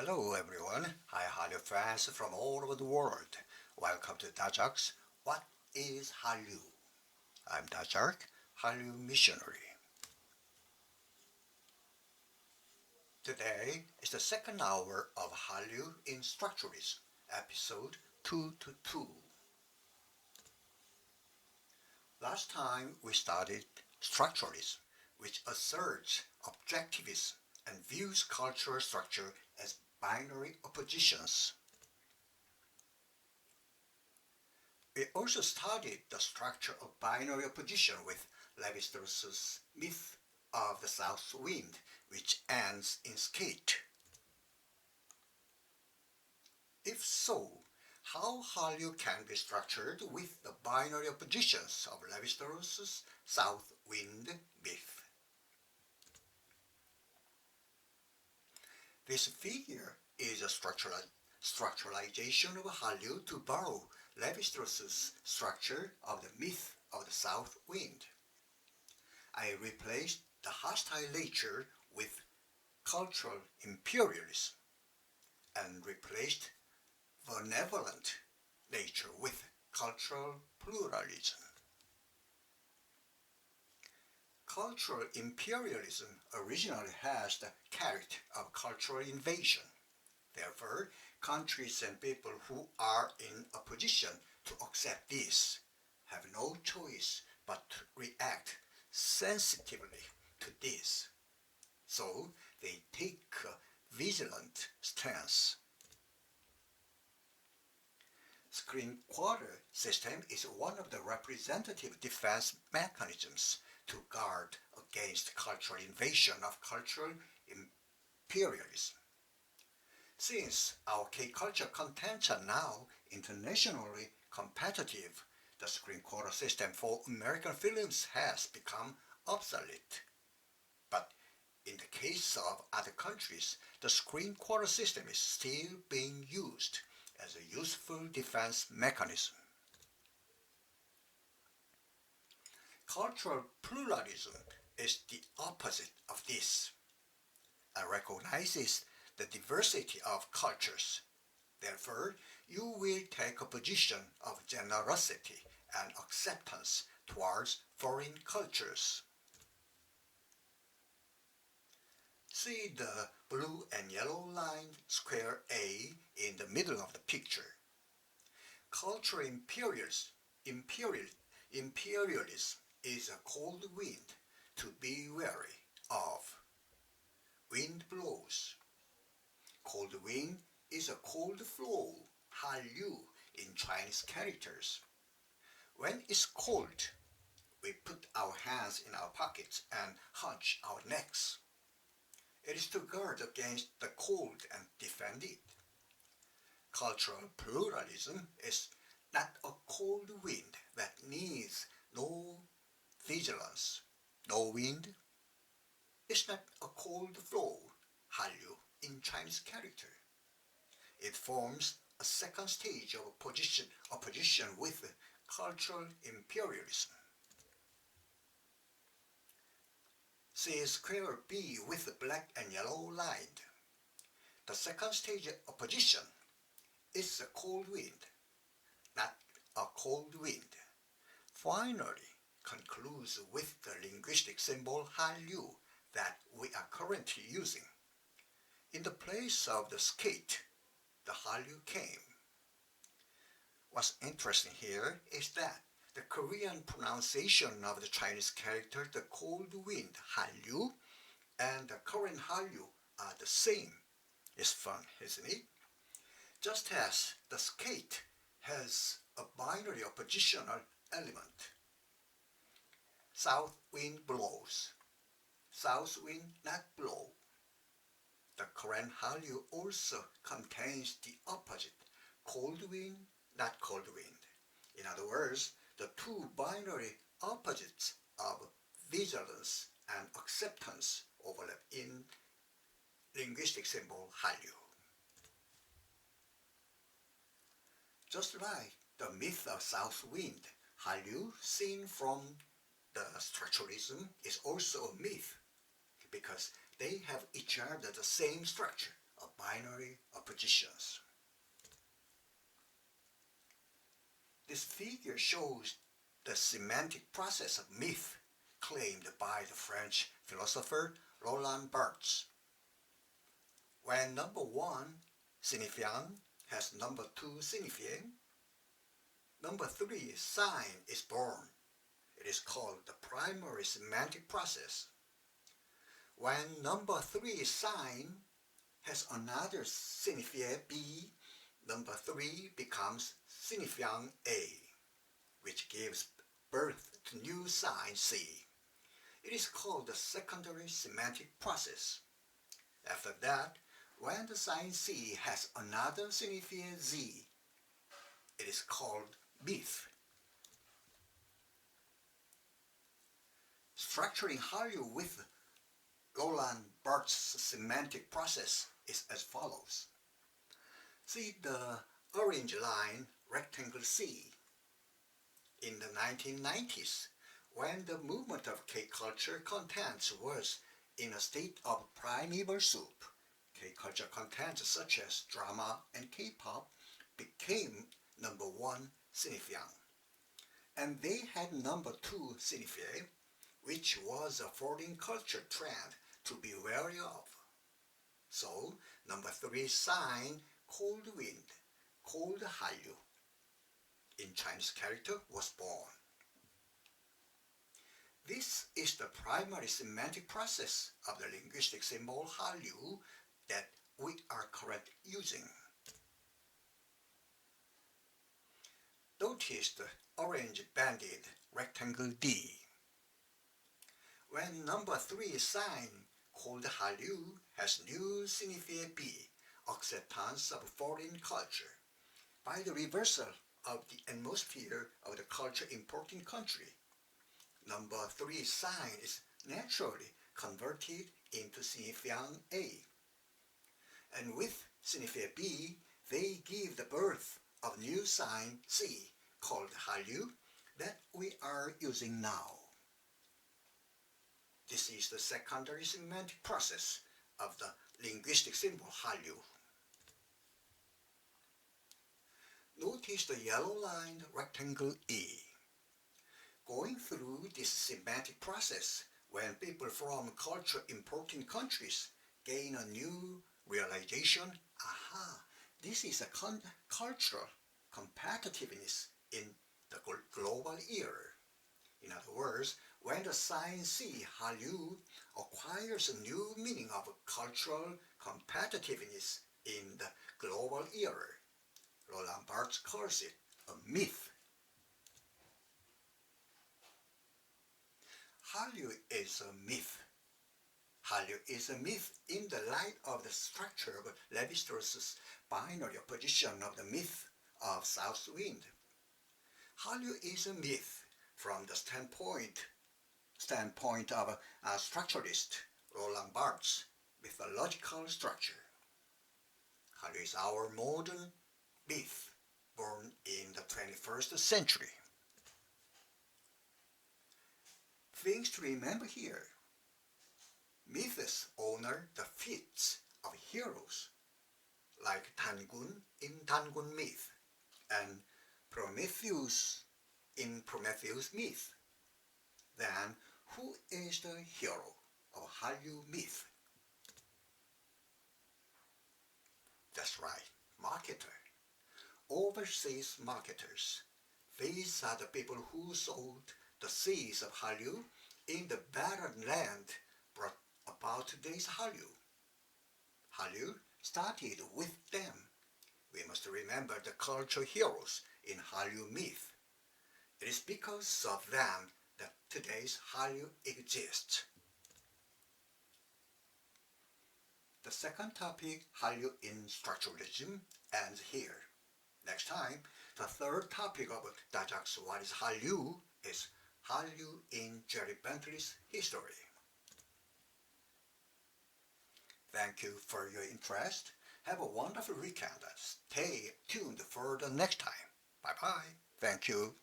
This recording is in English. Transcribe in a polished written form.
Hello everyone, hi Hallyu fans from all over the world. Welcome to Dajack's What is Hallyu? I'm Dajack, Hallyu missionary. Today is the second hour of Hallyu in Structuralism, episode 222. Last time we studied Structuralism, which asserts objectivism and views cultural structure as binary oppositions. We also studied the structure of binary opposition with Levi-Strauss's myth of the south wind, which ends in skate. If so, how Hallyu can be structured with the binary oppositions of Levi-Strauss's south wind myth? This figure is a structuralization of Hallyu to borrow Levi-Strauss's structure of the myth of the south wind. I replaced the hostile nature with cultural imperialism and replaced benevolent nature with cultural pluralism. Cultural imperialism originally has the character of cultural invasion. Therefore, countries and people who are in a position to accept this have no choice but to react sensitively to this. So they take a vigilant stance. Screen quarter system is one of the representative defense mechanisms to guard against cultural invasion of cultural imperialism. Since our K-culture contents are now internationally competitive, the screen quota system for American films has become obsolete. But in the case of other countries, the screen quota system is still being used as a useful defense mechanism. Cultural pluralism is the opposite of this and recognizes the diversity of cultures. Therefore, you will take a position of generosity and acceptance towards foreign cultures. See the blue and yellow lined square A in the middle of the picture. Cultural imperialism is a cold wind to be wary of. Wind blows. Cold wind is a cold flow, Hallyu in Chinese characters. When it's cold, we put our hands in our pockets and hunch our necks. It is to guard against the cold and defend it. Cultural pluralism is not a cold wind that needs no vigilance. No wind is not a cold flow, Hallyu in Chinese character. It forms a second stage of opposition with cultural imperialism. See square B with black and yellow lined. The second stage of opposition is a cold wind, not a cold wind. Finally, concludes with the linguistic symbol Hallyu that we are currently using. In the place of the skate, the Hallyu came. What's interesting here is that the Korean pronunciation of the Chinese character the cold wind Hallyu and the current Hallyu are the same. It's fun, isn't it? Just as the skate has a binary oppositional element. South wind blows. South wind not blow. The current Hallyu also contains the opposite, cold wind, not cold wind. In other words, the two binary opposites of vigilance and acceptance overlap in linguistic symbol Hallyu. Just like the myth of south wind, Hallyu seen from the structuralism is also a myth because they have each other the same structure, a binary oppositions. This figure shows the semantic process of myth claimed by the French philosopher Roland Barthes. When number 1 signifiant has number 2 signifiing, number 3 sign is born. It is called the primary semantic process. When number 3 sign has another signifier B, number 3 becomes signifiant A, which gives birth to new sign C. It is called the secondary semantic process. After that, when the sign C has another signifier Z, it is called myth. Structuring Hallyu with Roland Barthes' semantic process is as follows. See the orange line rectangle C. In the 1990s, when the movement of K-culture contents was in a state of primeval soup, K-culture contents such as drama and K-pop became number 1 signifiant. And they had number 2 signifier, which was a foreign culture trend to be wary of. So, number 3 sign, cold wind, cold Hallyu, in Chinese character was born. This is the primary semantic process of the linguistic symbol Hallyu that we are currently using. Notice the orange banded rectangle D. When number 3 sign, called Hallyu, has new signifier B, acceptance of foreign culture, by the reversal of the atmosphere of the culture importing country, number 3 sign is naturally converted into signifiant A. And with signifier B, they give the birth of new sign C, called Hallyu, that we are using now. This is the secondary semantic process of the linguistic symbol Hallyu. Notice the yellow-lined rectangle E. Going through this semantic process, when people from culture-importing countries gain a new realization, aha, this is a cultural competitiveness in the global era. In other words, when the sign C, Hallyu, acquires a new meaning of cultural competitiveness in the global era, Roland Barthes calls it a myth. Hallyu is a myth. Hallyu is a myth in the light of the structure of Levi-Strauss's binary opposition of the myth of South Wind. Hallyu is a myth from the standpoint of a structuralist, Roland Barthes, with a logical structure. Hallyu is our modern myth, born in the 21st century. Things to remember here. Myths honor the feats of heroes, like Tangun in Tangun myth, and Prometheus in Prometheus myth. Then, who is the hero of Hallyu myth? That's right, marketer. Overseas marketers. These are the people who sold the seeds of Hallyu in the barren land brought about today's Hallyu. Hallyu started with them. We must remember the cultural heroes in Hallyu myth. It is because of them that today's Hallyu exists. The second topic, Hallyu in Structuralism, ends here. Next time, the third topic of Dajack's What is Hallyu is Hallyu in Jerry Bentley's history. Thank you for your interest. Have a wonderful weekend and stay tuned for the next time. Bye-bye. Thank you.